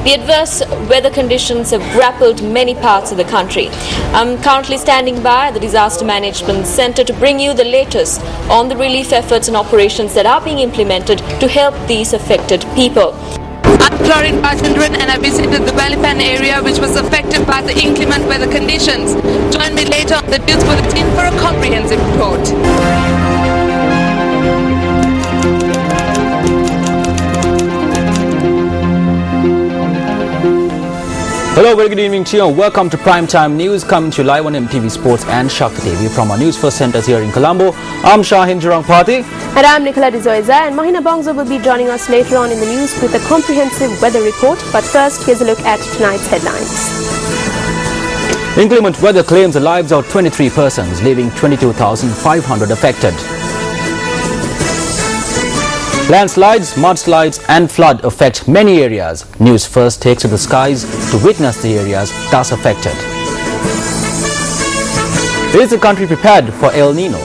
The adverse weather conditions have grappled many parts of the country. I'm currently standing by at the Disaster Management Center to bring you the latest on the relief efforts and operations that are being implemented to help these affected people. I'm Florin Rajendran and I visited the Valleypan area which was affected by the inclement weather conditions. Join me later on the News Bulletin for a comprehensive report. Hello, very good evening to you and welcome to Primetime News, coming to you live on MTV Sports and Shakti TV from our Newsfirst centers here in Colombo. I'm Shahin Jurangpati. And I'm Nicola Dizoiza, and Mahina Bongzo will be joining us later on in the news with a comprehensive weather report. But first, here's a look at tonight's headlines. Inclement weather claims the lives of 23 persons, leaving 22,500 affected. Landslides, mudslides and flood affect many areas. Newsfirst takes to the skies to witness the areas thus affected. Is the country prepared for El Nino?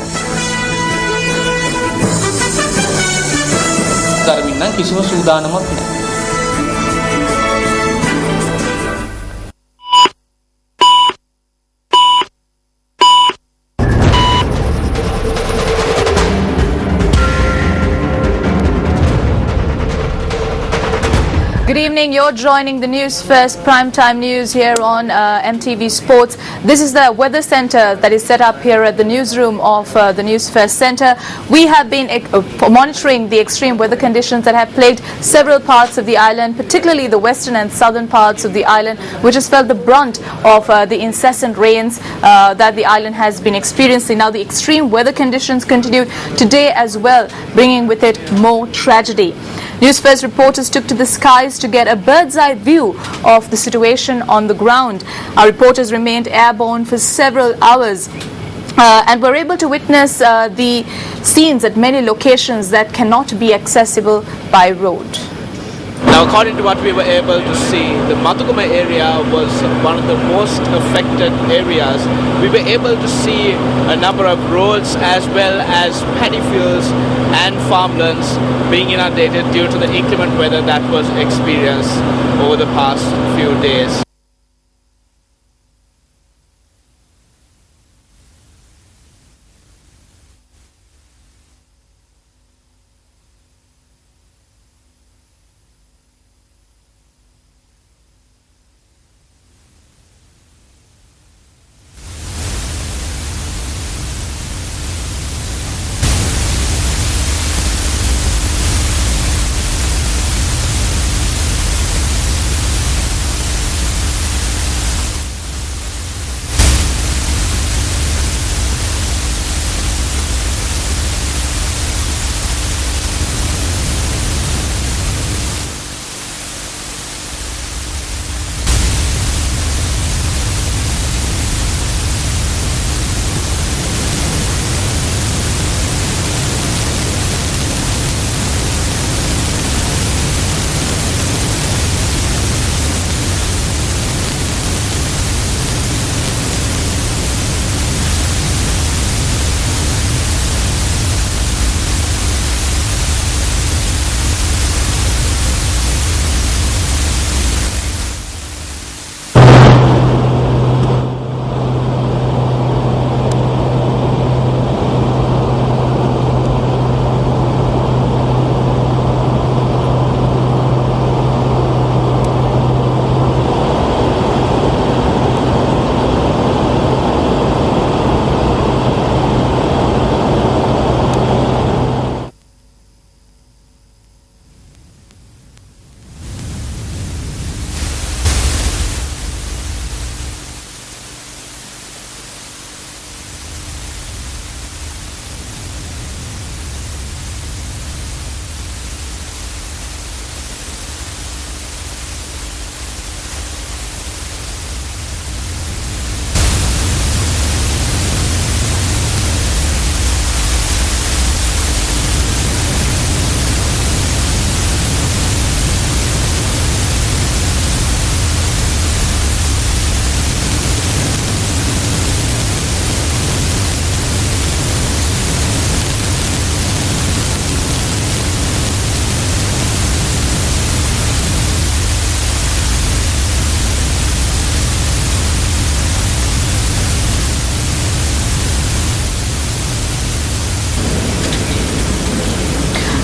Good evening, you're joining the Newsfirst Primetime News here on MTV Sports. This is the weather center that is set up here at the newsroom of the Newsfirst Center. We have been monitoring the extreme weather conditions that have plagued several parts of the island, particularly the western and southern parts of the island, which has felt the brunt of the incessant rains that the island has been experiencing. Now, the extreme weather conditions continue today as well, bringing with it more tragedy. Newsfirst reporters took to the skies to get a bird's eye view of the situation on the ground. Our reporters remained airborne for several hours and were able to witness the scenes at many locations that cannot be accessible by road. Now, according to what we were able to see, the Matuguma area was one of the most affected areas. We were able to see a number of roads as well as paddy fields and farmlands being inundated due to the inclement weather that was experienced over the past few days.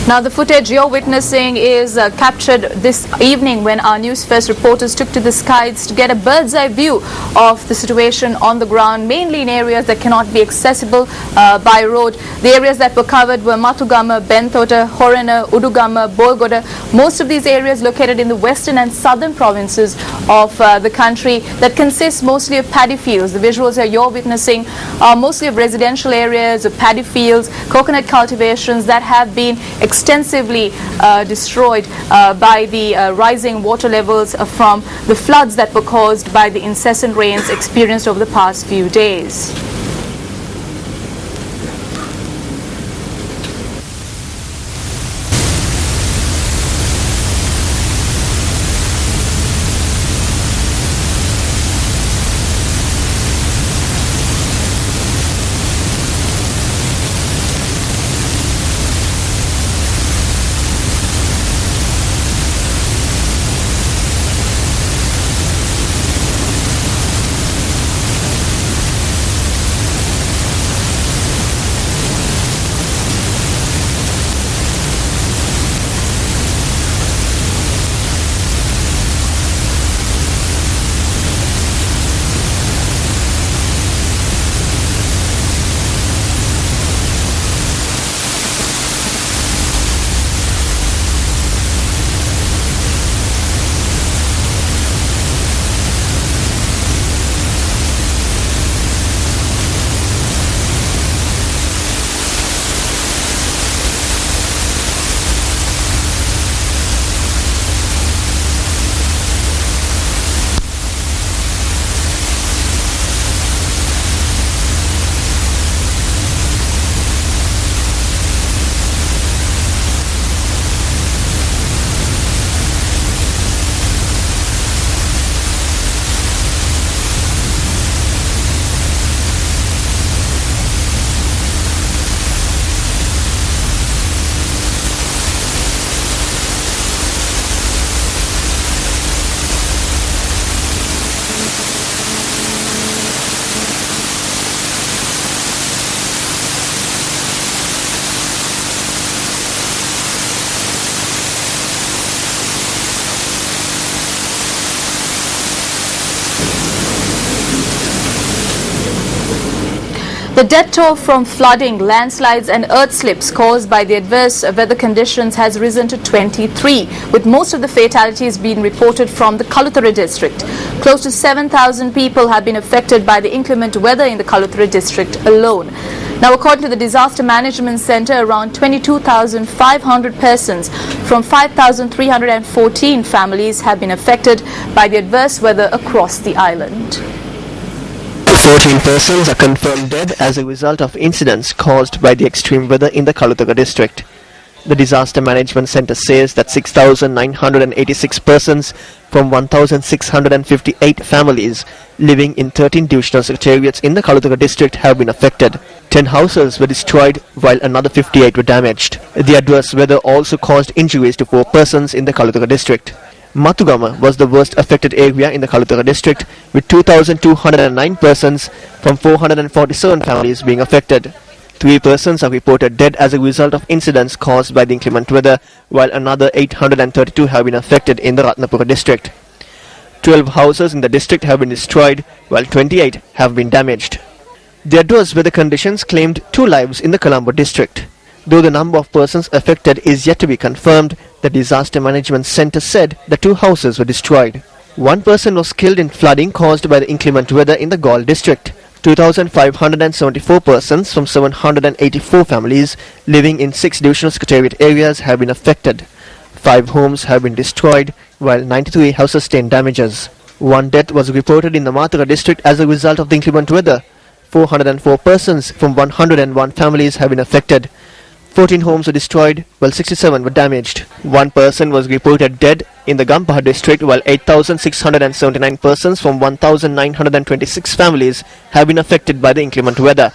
Now, the footage you're witnessing is captured this evening when our Newsfirst reporters took to the skies to get a bird's eye view of the situation on the ground, mainly in areas that cannot be accessible by road. The areas that were covered were Matugama, Bentota, Horena, Udugama, Bolgoda. Most of these areas located in the western and southern provinces of the country that consists mostly of paddy fields. The visuals here you're witnessing are mostly of residential areas, of paddy fields, coconut cultivations that have been extensively destroyed by the rising water levels from the floods that were caused by the incessant rains experienced over the past few days. The death toll from flooding, landslides and earth slips caused by the adverse weather conditions has risen to 23, with most of the fatalities being reported from the Kaluthara district. Close to 7,000 people have been affected by the inclement weather in the Kaluthara district alone. Now, according to the Disaster Management Centre, around 22,500 persons from 5,314 families have been affected by the adverse weather across the island. 14 persons are confirmed dead as a result of incidents caused by the extreme weather in the Kaluthara district. The Disaster Management Centre says that 6,986 persons from 1,658 families living in 13 divisional secretariats in the Kaluthara district have been affected. 10 houses were destroyed while another 58 were damaged. The adverse weather also caused injuries to 4 persons in the Kaluthara district. Matugama was the worst affected area in the Kaluthara district, with 2,209 persons from 447 families being affected. 3 persons are reported dead as a result of incidents caused by the inclement weather, while another 832 have been affected in the Ratnapura district. 12 houses in the district have been destroyed, while 28 have been damaged. The adverse weather conditions claimed 2 lives in the Colombo district. Though the number of persons affected is yet to be confirmed, the Disaster Management Centre said the 2 houses were destroyed. 1 person was killed in flooding caused by the inclement weather in the Gaul district. 2,574 persons from 784 families living in 6 divisional secretariat areas have been affected. 5 homes have been destroyed, while 93 have sustained damages. 1 death was reported in the Mathura district as a result of the inclement weather. 404 persons from 101 families have been affected. 14 homes were destroyed, while 67 were damaged. 1 person was reported dead in the Gampaha district, while 8,679 persons from 1,926 families have been affected by the inclement weather.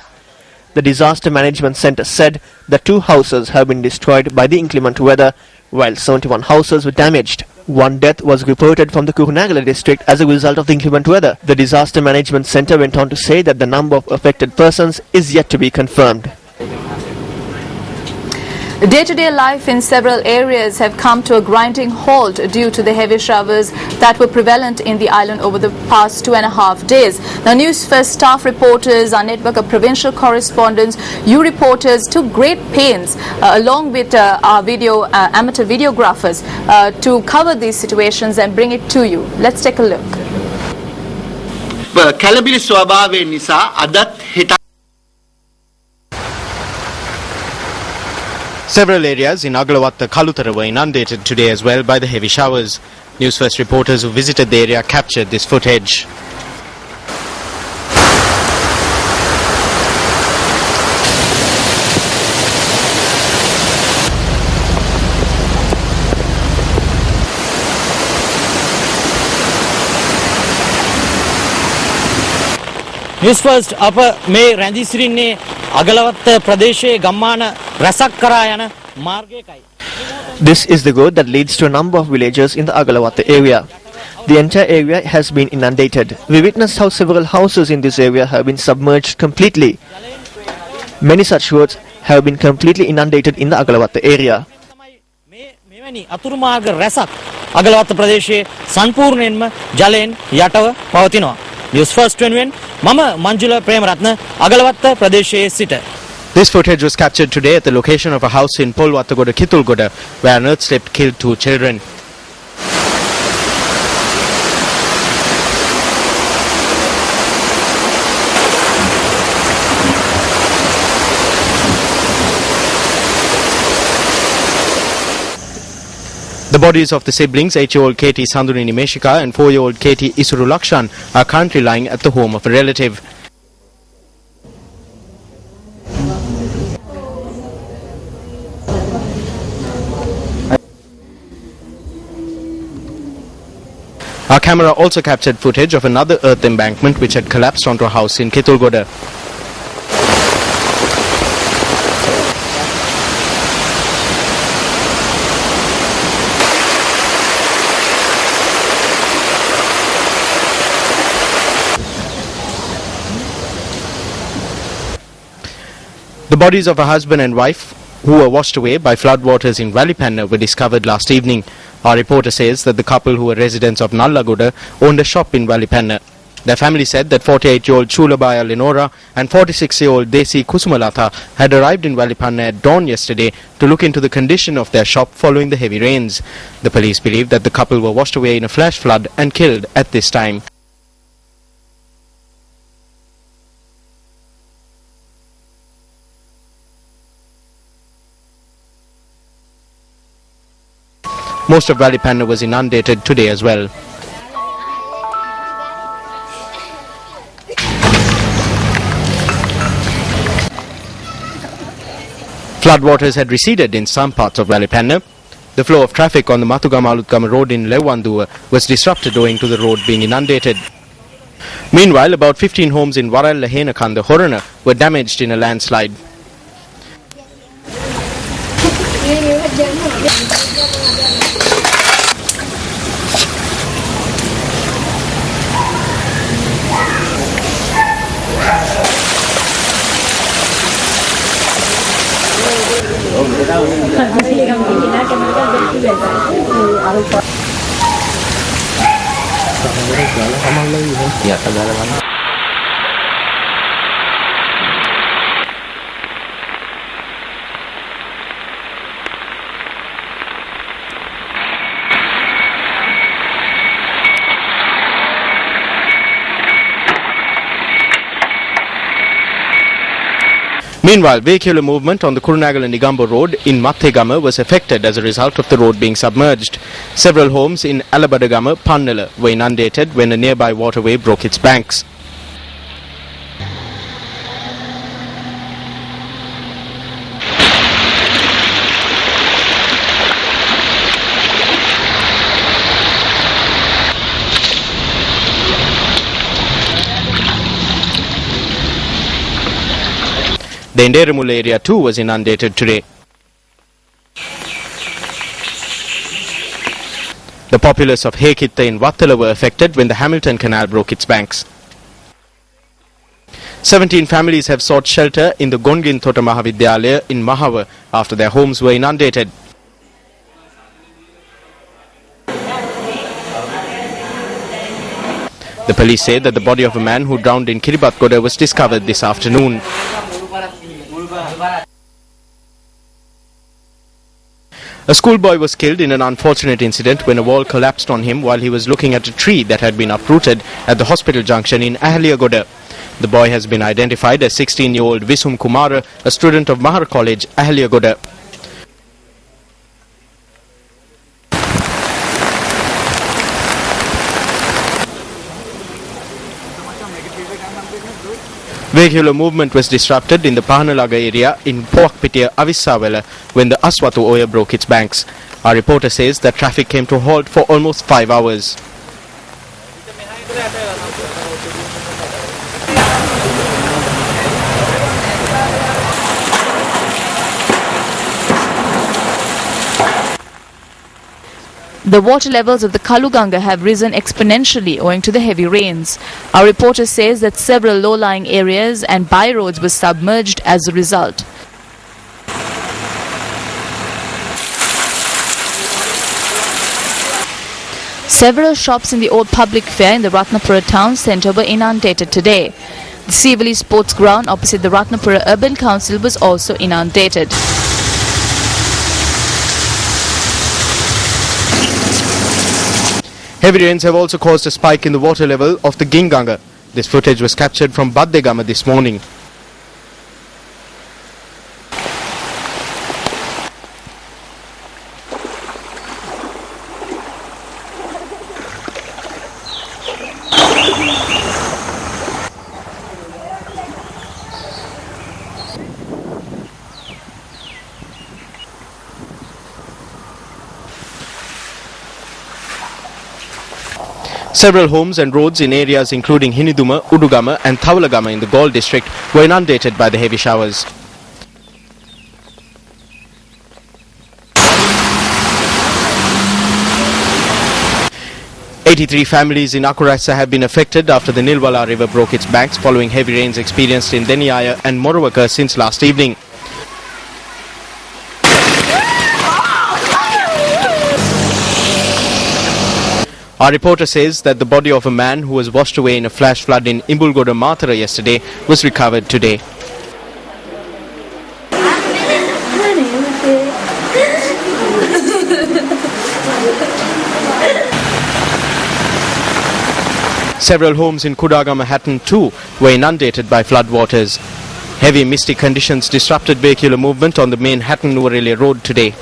The Disaster Management Centre said that 2 houses have been destroyed by the inclement weather, while 71 houses were damaged. 1 death was reported from the Kurunagala district as a result of the inclement weather. The Disaster Management Centre went on to say that the number of affected persons is yet to be confirmed. Day-to-day life in several areas have come to a grinding halt due to the heavy showers that were prevalent in the island over the past 2.5 days. Now, Newsfirst staff reporters, our network of provincial correspondents, you reporters took great pains along with our amateur videographers to cover these situations and bring it to you. Let's take a look. කැළඹිලි ස්වභාවය නිසා අදත් හෙට Several areas in Agalawatta Kalutara were inundated today as well by the heavy showers. Newsfirst reporters who visited the area captured this footage. Newsfirst අප මේ රැඳී සිටින්නේ අගලවත්ත ප්‍රදේශයේ ගම්මාන රැසක් කරා යන මාර්ගයකයි. This is the road that leads to a number of villages in the Agalawatta area. The entire area has been inundated. We witnessed how several houses in this area have been submerged completely. Many such roads have been completely inundated in the Agalawatta area. මෙවැනි අතුරු මාර්ග රැසක් අගලවත්ත ප්‍රදේශයේ සම්පූර්ණයෙන්ම ජලයෙන් යටව පවතිනවා. Newsfirst වෙනුවෙන් මම මංජුල ප්‍රේමරත්න අගලවත්ත ප්‍රදේශයේ සිට. This footage was captured today at the location of a house in Polwattagoda, Kitulgoda, where an earth-slip killed 2 children. The bodies of the siblings, 8-year-old Katie Sandunini Meshika and 4-year-old Katie Isuru Lakshan, are currently lying at the home of a relative. Our camera also captured footage of another earth embankment which had collapsed onto a house in Kitulgoda. The bodies of a husband and wife who were washed away by floodwaters in Valipanna were discovered last evening. Our reporter says that the couple, who were residents of Nallagoda, owned a shop in Valipanna. Their family said that 48-year-old Chulabaya Lenora and 46-year-old Desi Kusumalata had arrived in Valipanna at dawn yesterday to look into the condition of their shop following the heavy rains. The police believe that the couple were washed away in a flash flood and killed at this time. Most of Valipanna was inundated today as well. Floodwaters had receded in some parts of Valipanna. The flow of traffic on the Matugama-Alutgama road in Lewanduwa was disrupted owing to the road being inundated. Meanwhile, about 15 homes in Waral Lahenakanda, Horana were damaged in a landslide. Meanwhile, vehicular movement on the Kurunagala-Nigambo road in Mathegama was affected as a result of the road being submerged. Several homes in Alabadagama, Pannala were inundated when a nearby waterway broke its banks. The Inderamula area too was inundated today. The populace of Hekitta in Wattala were affected when the Hamilton Canal broke its banks. 17 families have sought shelter in the Gongin Thota Mahavidyalaya in Mahawa after their homes were inundated. The police say that the body of a man who drowned in Kiribatgoda was discovered this afternoon. A schoolboy was killed in an unfortunate incident when a wall collapsed on him while he was looking at a tree that had been uprooted at the hospital junction in Ahaliagoda. The boy has been identified as 16-year-old Visum Kumara, a student of Mahar College, Ahaliagoda. Vehicular movement was disrupted in the Pahanalaga area in Poakpitia, Avissawala when the Aswatu Oya broke its banks. Our reporter says that traffic came to a halt for almost 5 hours. The water levels of the Kaluganga have risen exponentially owing to the heavy rains. Our reporter says that several low-lying areas and byroads were submerged as a result. Several shops in the old public fair in the Ratnapura town centre were inundated today. The Sivali Sports Ground opposite the Ratnapura Urban Council was also inundated. Heavy rains have also caused a spike in the water level of the Ginganga. This footage was captured from Baddegama this morning. Several homes and roads in areas including Hiniduma, Udugama and Thawalagama in the Gaul district were inundated by the heavy showers. "83 families in Akurasa have been affected after the Nilwala River broke its banks following heavy rains experienced in Deniaya and Morawaka since last evening. Our reporter says that the body of a man who was washed away in a flash flood in Imbulgoda Mathura yesterday was recovered today. Several homes in Kudagama Hatton too were inundated by floodwaters. Heavy misty conditions disrupted vehicular movement on the main Hatton-Nuvarele road today.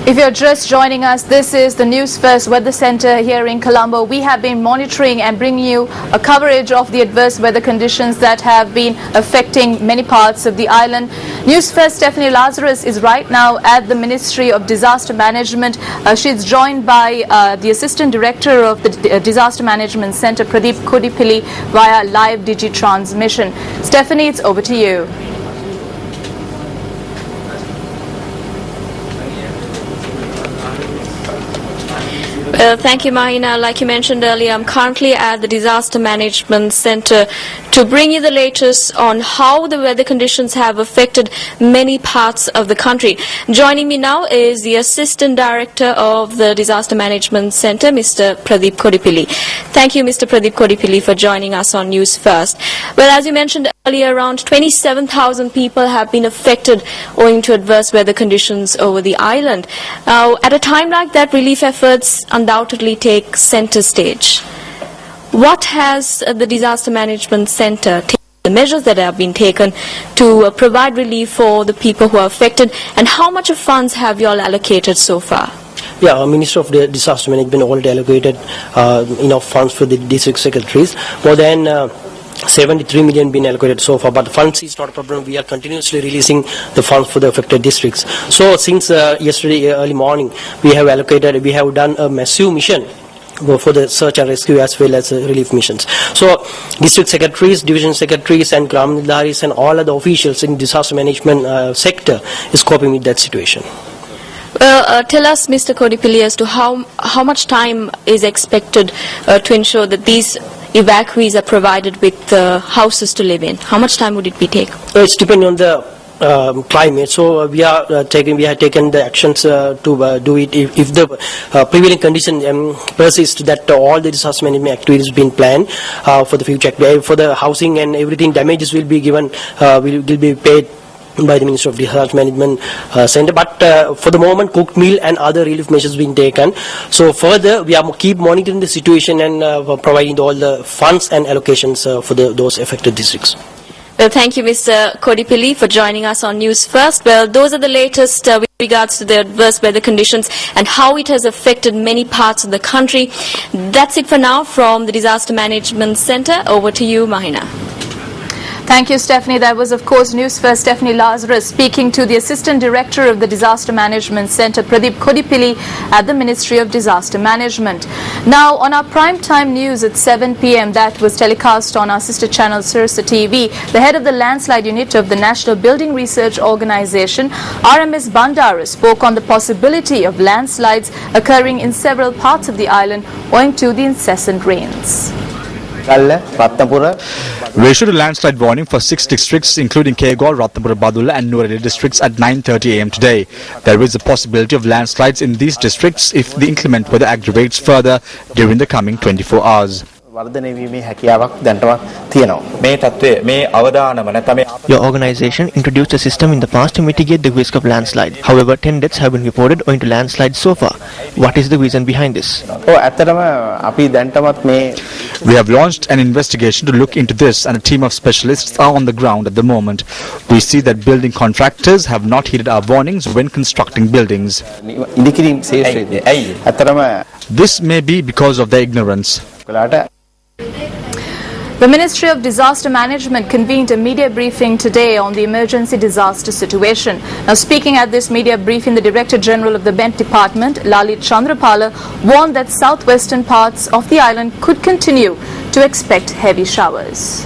If you're just joining us, this is the Newsfirst Weather Centre here in Colombo. We have been monitoring and bringing you a coverage of the adverse weather conditions that have been affecting many parts of the island. Newsfirst Stephanie Lazarus is right now at the Ministry of Disaster Management. She's joined by the Assistant Director of the Disaster Management Centre, Pradeep Kodipilli, via live Digi transmission. Stephanie, it's over to you. Thank you, Mahina. Like you mentioned earlier, I'm currently at the Disaster Management Centre to bring you the latest on how the weather conditions have affected many parts of the country. Joining me now is the Assistant Director of the Disaster Management Centre, Mr. Pradeep Kodipilli. Thank you, Mr. Pradeep Kodipilli, for joining us on News First. Well, as you mentioned earlier, around 27,000 people have been affected owing to adverse weather conditions over the island. Now, at a time like that, relief efforts undoubtedly take centre stage. What has the Disaster Management Centre taken, the measures that have been taken to provide relief for the people who are affected, and how much of funds have you all allocated so far? Yeah, Minister of Disaster Management already allocated enough funds for the district secretaries. More than 73 million been allocated so far, but funds is not a problem. We are continuously releasing the funds for the affected districts. So since yesterday early morning, we have done a massive mission for the search and rescue as well as relief missions. So district secretaries, division secretaries and Gram Nildaris and all other officials in disaster management sector is coping with that situation. Well, tell us, Mr. Kodipilli, as to how much time is expected to ensure that these evacuees are provided with houses to live in. How much time would it be take? It's depending on the climate. So we have taken the actions to do it if the prevailing condition persists, that all the disaster management activities been planned for the future. For the housing and everything, damages will be given, will be paid by the Ministry of Disaster Management Center, but for the moment cooked meal and other relief measures being taken. So further we are keep monitoring the situation and providing all the funds and allocations for those affected districts. Well, thank you, Mr. Kodipilli, for joining us on News First. Well, those are the latest with regards to the adverse weather conditions and how it has affected many parts of the country. That's it for now from the Disaster Management Center. Over to you, Mahina. Thank you, Stephanie. That was, of course, News First Stephanie Lazarus speaking to the Assistant Director of the Disaster Management Center, Pradeep Kodipilli, at the Ministry of Disaster Management. Now, on our prime time news at 7 p.m. that was telecast on our sister channel, Sirsa TV, the head of the landslide unit of the National Building Research Organization, RMS Bandara, spoke on the possibility of landslides occurring in several parts of the island owing to the incessant rains. We issued a landslide warning for 6 districts including Kegol, Ratnapura, Badulla and Nuwara districts at 9:30 am today. There is a possibility of landslides in these districts if the inclement weather aggravates further during the coming 24 hours. Your organization introduced a system in the past to mitigate the risk of landslide. However, 10 deaths have been reported owing to landslides so far. What is the reason behind this? We have launched an investigation to look into this and a team of specialists are on the ground at the moment. We see that building contractors have not heeded our warnings when constructing buildings. This may be because of their ignorance. The Ministry of Disaster Management convened a media briefing today on the emergency disaster situation. Now, speaking at this media briefing, the Director General of the Bent Department, Lalit Chandrapala, warned that southwestern parts of the island could continue to expect heavy showers.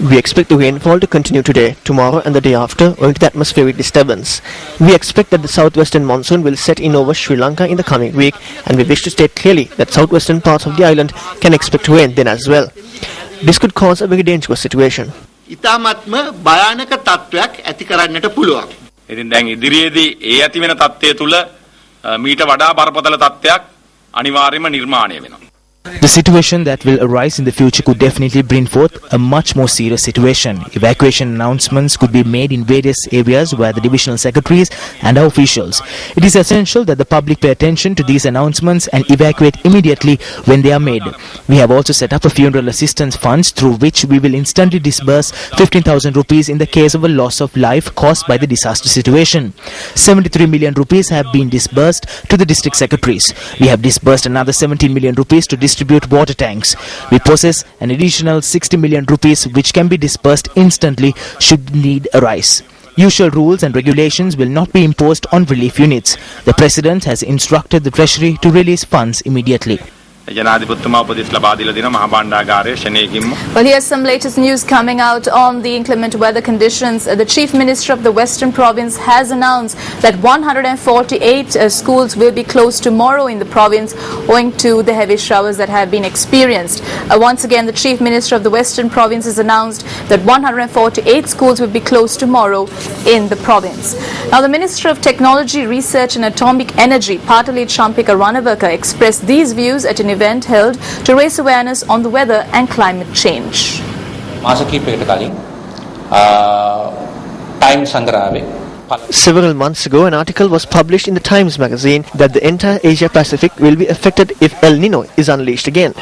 We expect the rainfall to continue today, tomorrow and the day after owing to the atmospheric disturbance. We expect that the southwestern monsoon will set in over Sri Lanka in the coming week, and we wish to state clearly that southwestern parts of the island can expect rain then as well. This could cause a very dangerous situation. ඉතාමත්ම භයානක තත්ත්වයක් ඇති කරන්නට පුළුවන්. ඉතින් දැන් ඉදිරියේදී ඒ ඇති වෙන තත්ත්වය තුල මීට වඩා බරපතල තත්ත්වයක් අනිවාර්යයෙන්ම නිර්මාණය වෙනවා. The situation that will arise in the future could definitely bring forth a much more serious situation. Evacuation announcements could be made in various areas where the divisional secretaries and our officials. It is essential that the public pay attention to these announcements and evacuate immediately when they are made. We have also set up a funeral assistance funds through which we will instantly disburse 15,000 rupees in the case of a loss of life caused by the disaster situation. 73 million rupees have been disbursed to the district secretaries. We have disbursed another 17 million rupees to distribute water tanks. We possess an additional 60 million rupees which can be disbursed instantly should need arise. Usual rules and regulations will not be imposed on relief units. The President has instructed the Treasury to release funds immediately. Well, here's some latest news coming out on the inclement weather conditions. The Chief Minister of the Western Province has announced that 148 schools will be closed tomorrow in the province owing to the heavy showers that have been experienced. Once again, the Chief Minister of the Western Province has announced that 148 schools will be closed tomorrow in the province. Now, the Minister of Technology, Research and Atomic Energy, Patali Champika Ranavaka, expressed these views at an event held to raise awareness on the weather and climate change. Several months ago, an article was published in the Times magazine that the entire Asia Pacific will be affected if El Nino is unleashed again.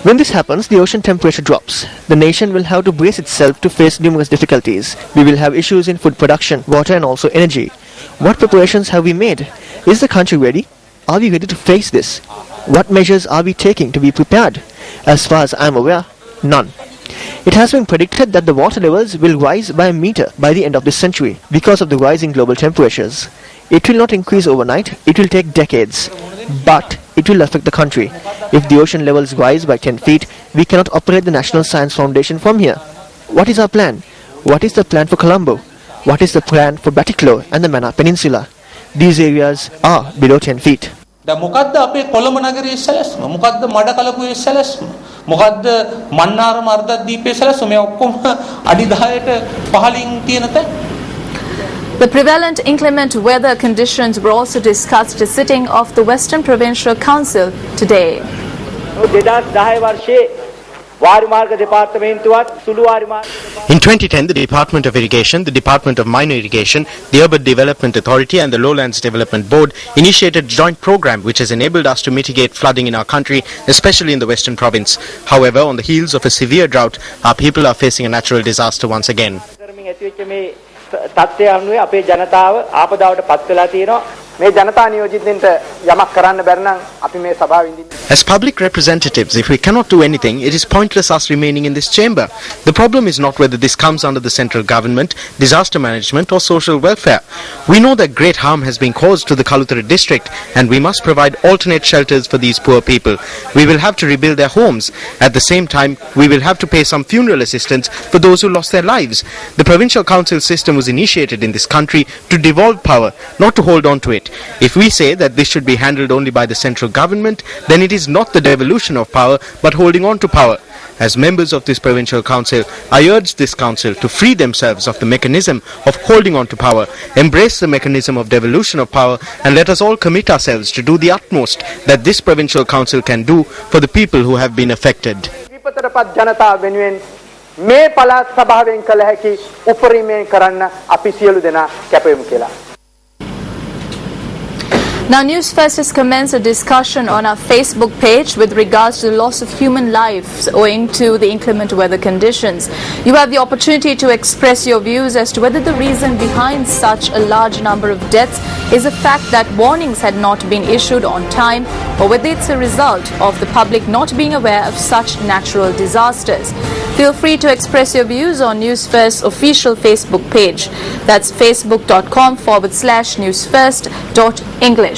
When this happens, the ocean temperature drops. The nation will have to brace itself to face numerous difficulties. We will have issues in food production, water and also energy. What preparations have we made? Is the country ready? Are we ready to face this? What measures are we taking to be prepared? As far as I am aware, none. It has been predicted that the water levels will rise by a meter by the end of this century because of the rising global temperatures. It will not increase overnight, it will take decades. But it will affect the country. If the ocean levels rise by 10 feet, we cannot operate the National Science Foundation from here. What is our plan? What is the plan for Colombo? What is the plan for Batticaloa and the Mannar Peninsula? These areas are below 10 feet. දැන් මොකද්ද අපේ කොළඹ නගරයේ සැලැස්ම? මොකද්ද මඩකලපුවේ සැලැස්ම? මොකද්ද මන්නාරම අර්ධද්වීපයේ සැලැස්ම? මේ ඔක්කොම අඩි 10ට පහළින් තියෙන තැන්. The prevalent inclement weather conditions were also discussed at a sitting of the Western Provincial Council today. 2010 වර්ෂයේ වාරි මාර්ග දෙපාර්තමේන්තුවත් සුළු වාරි මාර්ග In 2010, the Department of Irrigation, the Department of Minor Irrigation, the Urban Development Authority and the Lowlands Development Board initiated a joint program which has enabled us to mitigate flooding in our country, especially in the Western Province. However, on the heels of a severe drought, our people are facing a natural disaster once again. තත්ත්වය අනුව අපේ ජනතාව ආපදාවට පත් වෙලා තියෙනවා. මේ ජනතා නියෝජිතයින්ට යමක් කරන්න බැරි නම් අපි මේ සභාවේ ඉඳින්න. As public representatives, if we cannot do anything, it is pointless us remaining in this chamber. The problem is not whether this comes under the central government, disaster management or social welfare. We know that great harm has been caused to the Kalutara district and we must provide alternate shelters for these poor people. We will have to rebuild their homes. At the same time, we will have to pay some funeral assistance for those who lost their lives. The provincial council system was initiated in this country to devolve power, not to hold on to it. If we say that this should be handled only by the central government, then it is not the devolution of power but holding on to power. As members of this provincial council, I urge this council to free themselves of the mechanism of holding on to power, embrace the mechanism of devolution of power, and let us all commit ourselves to do the utmost that this provincial council can do for the people who have been affected. විපතටපත් ජනතාව වෙනුවෙන් මේ පළාත් සභාවෙන් කළ හැකි උපරිමයෙන් කරන්න අපි සියලු දෙනා කැපෙමු කියලා. Now, Newsfirst has commenced a discussion on our Facebook page with regards to the loss of human lives owing to the inclement weather conditions. You have the opportunity to express your views as to whether the reason behind such a large number of deaths is the fact that warnings had not been issued on time, or whether it's a result of the public not being aware of such natural disasters. Feel free to express your views on Newsfirst's official Facebook page. That's facebook.com/newsfirst.english.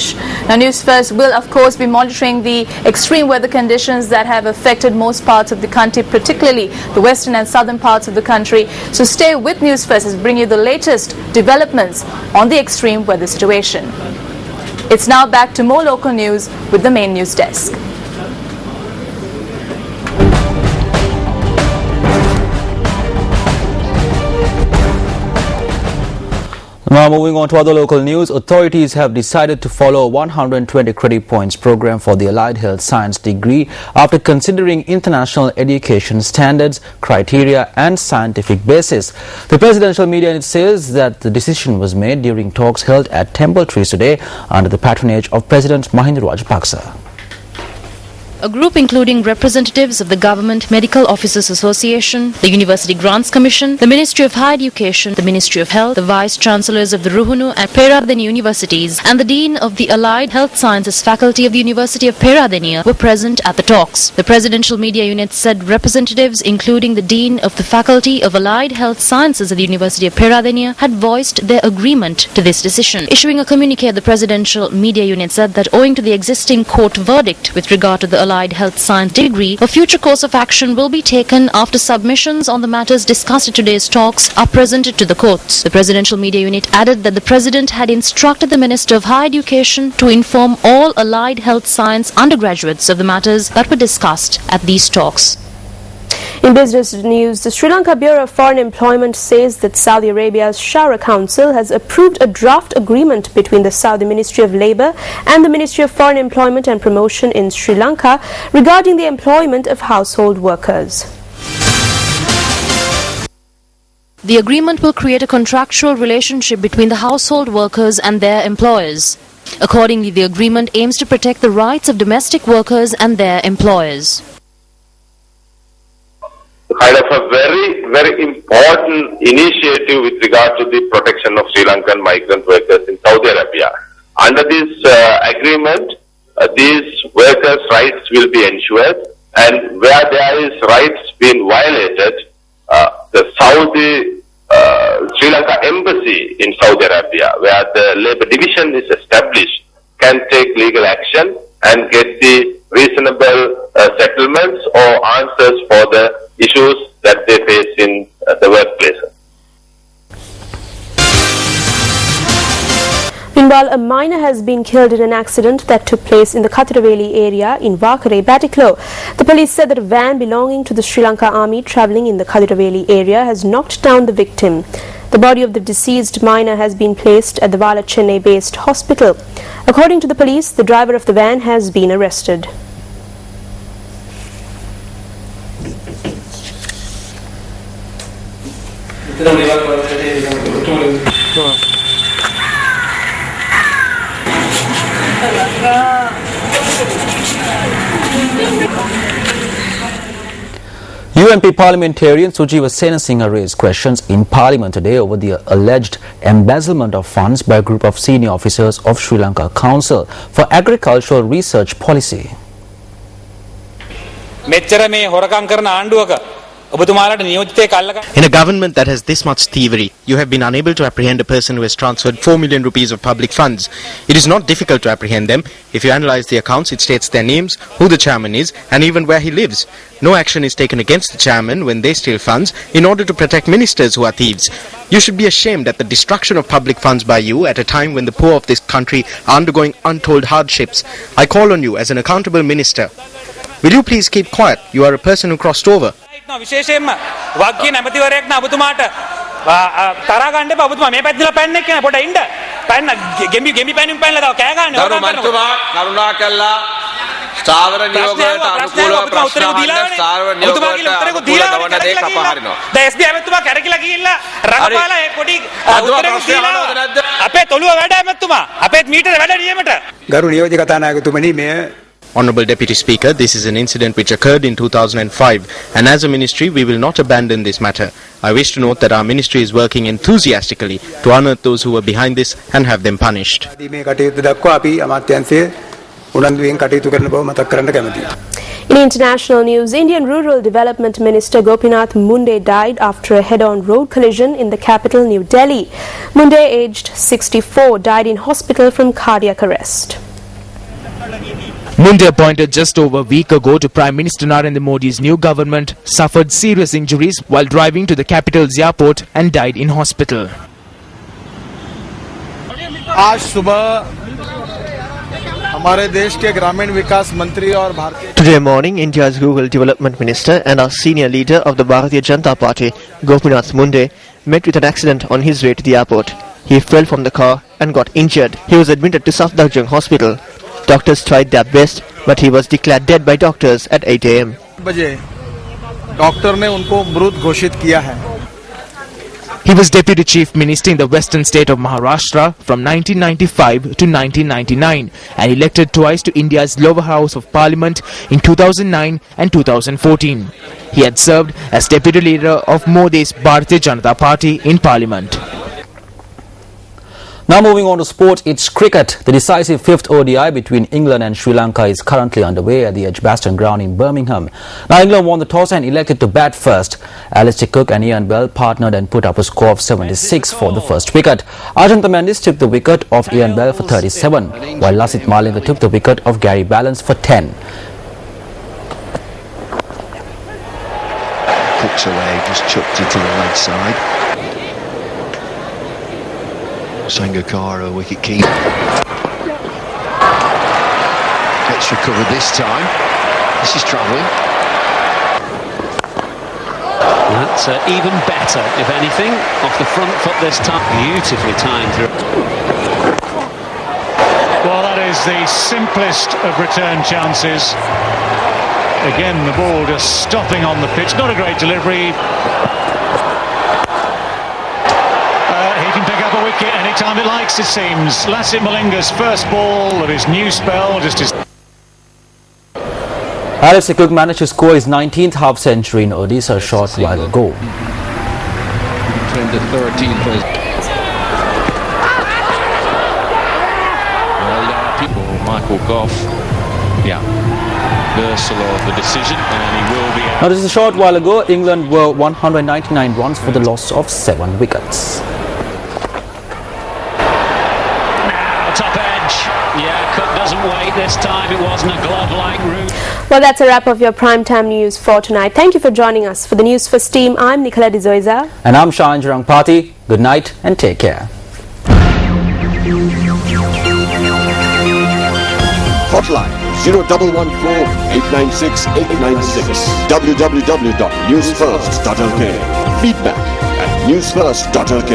Now, Newsfirst will, of course, be monitoring the extreme weather conditions that have affected most parts of the country, particularly the western and southern parts of the country. So stay with Newsfirst as we bring you the latest developments on the extreme weather situation. It's now back to more local news with the main news desk. Now moving on to other local news, authorities have decided to follow a 120 credit points program for the Allied Health Science degree after considering international education standards, criteria and scientific basis. The presidential media unit says that the decision was made during talks held at Temple Trees today under the patronage of President Mahinda Rajapaksa. A group including representatives of the Government Medical Officers Association, the University Grants Commission, the Ministry of Higher Education, the Ministry of Health, the Vice Chancellors of the Ruhunu and Peradeniya Universities and the Dean of the Allied Health Sciences Faculty of the University of Peradeniya were present at the talks. The Presidential Media Unit said representatives including the Dean of the Faculty of Allied Health Sciences at the University of Peradeniya had voiced their agreement to this decision. Issuing a communique, the Presidential Media Unit said that owing to the existing court verdict with regard to the Allied Health Science degree, a future course of action will be taken after submissions on the matters discussed at today's talks are presented to the courts. The Presidential Media Unit added that the President had instructed the Minister of Higher Education to inform all Allied Health Science undergraduates of the matters that were discussed at these talks. In business news, the Sri Lanka Bureau of Foreign Employment says that Saudi Arabia's Shara Council has approved a draft agreement between the Saudi Ministry of Labour and the Ministry of Foreign Employment and Promotion in Sri Lanka regarding the employment of household workers. The agreement will create a contractual relationship between the household workers and their employers. Accordingly, the agreement aims to protect the rights of domestic workers and their employers. Kind of a very, very important initiative with regard to the protection of Sri Lankan migrant workers in Saudi Arabia. Under this agreement, these workers' rights will be ensured, and where there is rights being violated, the Saudi Sri Lanka embassy in Saudi Arabia, where the labor division is established, can take legal action and get the reasonable settlements or answers for the issues that they face in the workplace. Meanwhile, a miner has been killed in an accident that took place in the Katiraveli area in Vakare, Batiklo. The police said that a van belonging to the Sri Lanka Army travelling in the Katiraveli area has knocked down the victim. The body of the deceased miner has been placed at the Vala Chennai-based hospital. According to the police, the driver of the van has been arrested. UNP parliamentarian Sujiva Senasinghe raised questions in Parliament today over the alleged embezzlement of funds by a group of senior officers of Sri Lanka Council for Agricultural Research Policy. In a government that has this much thievery, you have been unable to apprehend a person who has transferred 4 million rupees of public funds. It is not difficult to apprehend them. If you analyze the accounts, it states their names, who the chairman is, and even where he lives. No action is taken against the chairman when they steal funds in order to protect ministers who are thieves. You should be ashamed at the destruction of public funds by you at a time when the poor of this country are undergoing untold hardships. I call on you as an accountable minister. Will you please keep quiet? You are a person who crossed over. විශේෂයෙන්ම වග්ගිය නැමතිවරයෙක් නබතුමාට තරහ ගන්න එපා ඔබතුමා මේ පැත්තලා පැන්න එක්ක නේ පොඩ ඉන්න පැන්න ගෙම්බි පැනුම් පැනලා තව කෑ ගන්න ඕක කරනවා කරුණා කළා ස්ථාවර නියෝගයට අනුකූලව ප්‍රශ්න අහන්න ස්ථාවර නියෝගයට අනුකූලව ගවන දේ කපහරිනවා දැන් SB ඇමතුමා කැරකිලා ගිහිල්ලා රඟපාලා ඒ පොඩි උත්තරයක් දීලා අපේ තොලුව වැඩ ඇමතුමා අපේ මීටර වැඩ නියමට ගරු නියෝජ්‍ය කතානායකතුමනි මේ Honourable Deputy Speaker, this is an incident which occurred in 2005 and as a ministry we will not abandon this matter. I wish to note that our ministry is working enthusiastically to unearth those who were behind this and have them punished. In international news, Indian Rural Development Minister Gopinath Munde died after a head-on road collision in the capital New Delhi. Munde, aged 64, died in hospital from cardiac arrest. Munde, appointed just over a week ago to Prime Minister Narendra Modi's new government, suffered serious injuries while driving to the capital's airport and died in hospital. Today morning, India's Rural Development Minister and our senior leader of the Bharatiya Janata Party, Gopinath Munde, met with an accident on his way to the airport. He fell from the car and got injured. He was admitted to Safdarjung Hospital. Doctors tried their best, but he was declared dead by doctors at 8 a.m. He was Deputy Chief Minister in the western state of Maharashtra from 1995 to 1999 and elected twice to India's lower house of parliament in 2009 and 2014. He had served as Deputy Leader of Modi's Bharatiya Janata Party in parliament. Now moving on to sport, it's cricket. The decisive fifth ODI between England and Sri Lanka is currently underway at the Edgbaston ground in Birmingham. Now England won the toss and elected to bat first. Alistair Cook and Ian Bell partnered and put up a score of 76 for the first wicket. Arjun Mendis took the wicket of Ian Bell for 37, while Lasith Malinga took the wicket of Gary Balance for 10. Cooks away, just chucked it to the leg side. Sangakkara, wicket keeper. Gets recovered this time. This is travelling. That's even better, if anything, off the front foot this time. Beautifully timed through. Well, that is the simplest of return chances. Again, the ball just stopping on the pitch. Not a great delivery. He can pick up a wicket anytime he likes, it seems. Lasith Malinga's first ball of his new spell. Alistair Cook managed to score his 19th half-century in Odisha a short while ago. Turned to 13 for his... Well, people, Michael Goff, reversal of the decision, and he will be... Now, just a short while ago, England were 199 runs for the loss of 7 wickets. Top edge. Yeah, Cook doesn't wait this time. It wasn't a glove-like route. Well, that's a wrap of your primetime news for tonight. Thank you for joining us. For the Newsfirst team, I'm Nicola D'Zoiza. And I'm Shahan Jarangpati. Good night and take care. Hotline 0114 896 896. www.newsfirst.lk. Feedback at newsfirst.lk.